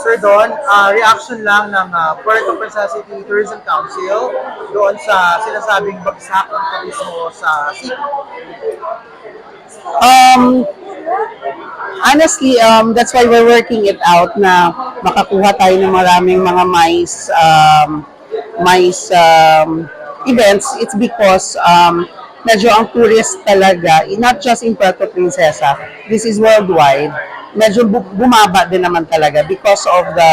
Sir Don, reaction lang ng Puerto Princesa City Tourism Council doon sa sinasabing bagsak ng turismo sa city. Um, Honestly, that's why we're working it out na makakuha tayo ng maraming mga mais events. It's because medyo ang tourist talaga, not just in Puerto Princesa, this is worldwide, medyo bumaba din naman talaga because of the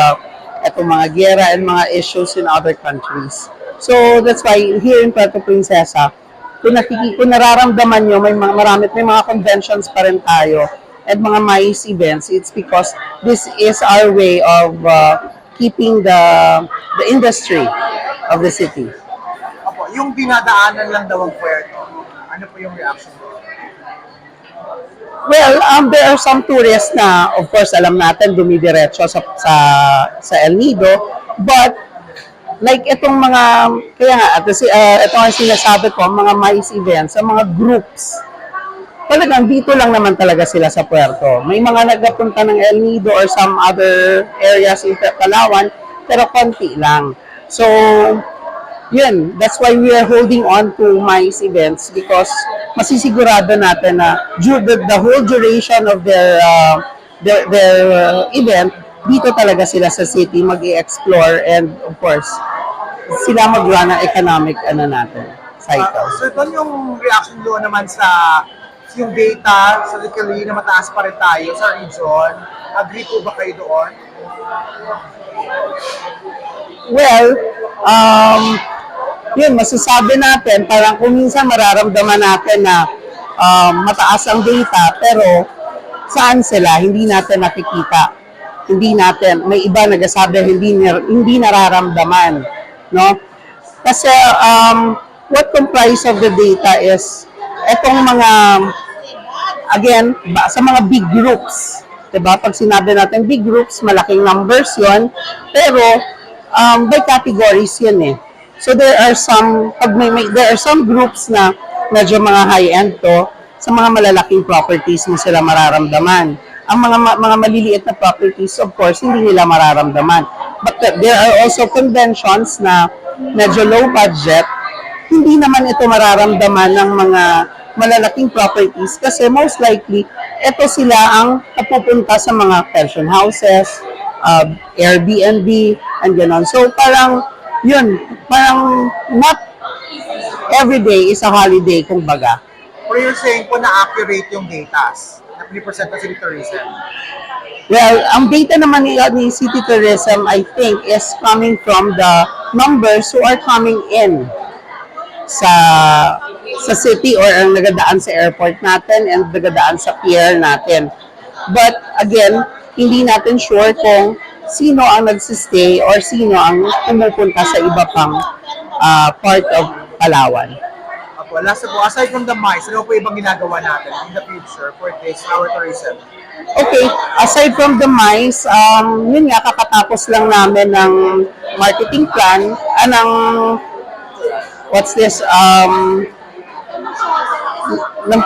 etong mga gera and mga issues in other countries. So that's why here in Puerto Princesa, kung nararamdaman nyo, may mga conventions pa rin tayo at mga mais events, it's because this is our way of keeping the industry of the city. Opo, yung dinadaanan lang daw ang Puerto, ano po yung reaction mo? Well, there are some tourists na, of course, alam natin, dumidiretso sa El Nido, but like itong mga, kaya nga, ito ang sinasabi ko, mga mais events, ang mga groups, talagang dito lang naman talaga sila sa Puerto. May mga nagpunta ng El Nido or some other areas in Palawan, pero konti lang. So, yun, that's why we are holding on to mais events because masisigurado natin na the whole duration of their event, dito talaga sila sa city mag-i-explore and of course, sila mag-run ang economic cycle. Sir Don, yung reaction doon naman sa yung data, sa literally na mataas pa rin tayo sa region, agree po ba kayo doon? Well, yun, masasabi natin, parang kung minsan mararamdaman natin na mataas ang data, pero saan sila? Hindi natin nakikita. Hindi natin, may iba nagsasabi hindi nararamdaman. No? Kasi what comprise of the data is etong mga, again, sa mga big groups. Diba? Pag sinabi natin big groups, malaking numbers yon, pero by categories yun eh. So there are some groups na medyo mga high-end to, sa mga malalaking properties mo sila mararamdaman. Ang mga maliliit na properties, of course, hindi nila mararamdaman. But there are also conventions na medyo low budget, hindi naman ito mararamdaman ng mga malalaking properties kasi most likely, ito sila ang napupunta sa mga pension houses, Airbnb, and gano'n. So parang, yun, parang not every day is a holiday, kumbaga. Or you're saying po na accurate yung data na pinipresent na City Tourism? Well, ang data naman ni City Tourism, I think, is coming from the numbers who are coming in sa city or ang nagadaan sa airport natin and nagadaan sa pier natin. But again, hindi natin sure kung sino ang nagsistay or sino ang pumupunta sa iba pang part of Palawan. Opo, last po, aside from the mais, ano po ibang ginagawa natin in the future for this, our tourism? Okay, aside from the mais, yun nga, kakatapos lang namin ng marketing plan, ng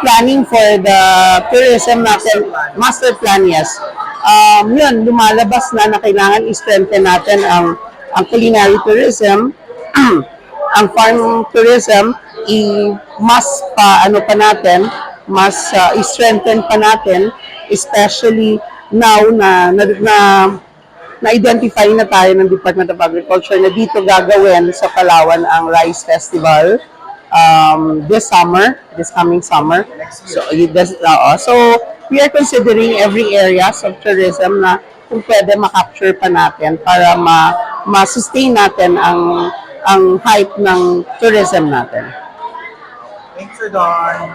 planning for the tourism natin, master plan, yes. Yun, lumalabas na kailangan i-strengthen natin ang culinary tourism, ang farm tourism, mas i-strengthen pa natin, especially now na-identify na tayo ng Department of Agriculture na dito gagawin sa Palawan ang Rice Festival this coming summer. So we are considering every areas of tourism na kung pwede ma-capture pa natin para ma-sustain natin ang hype ng tourism natin. Thanks, Sir Don.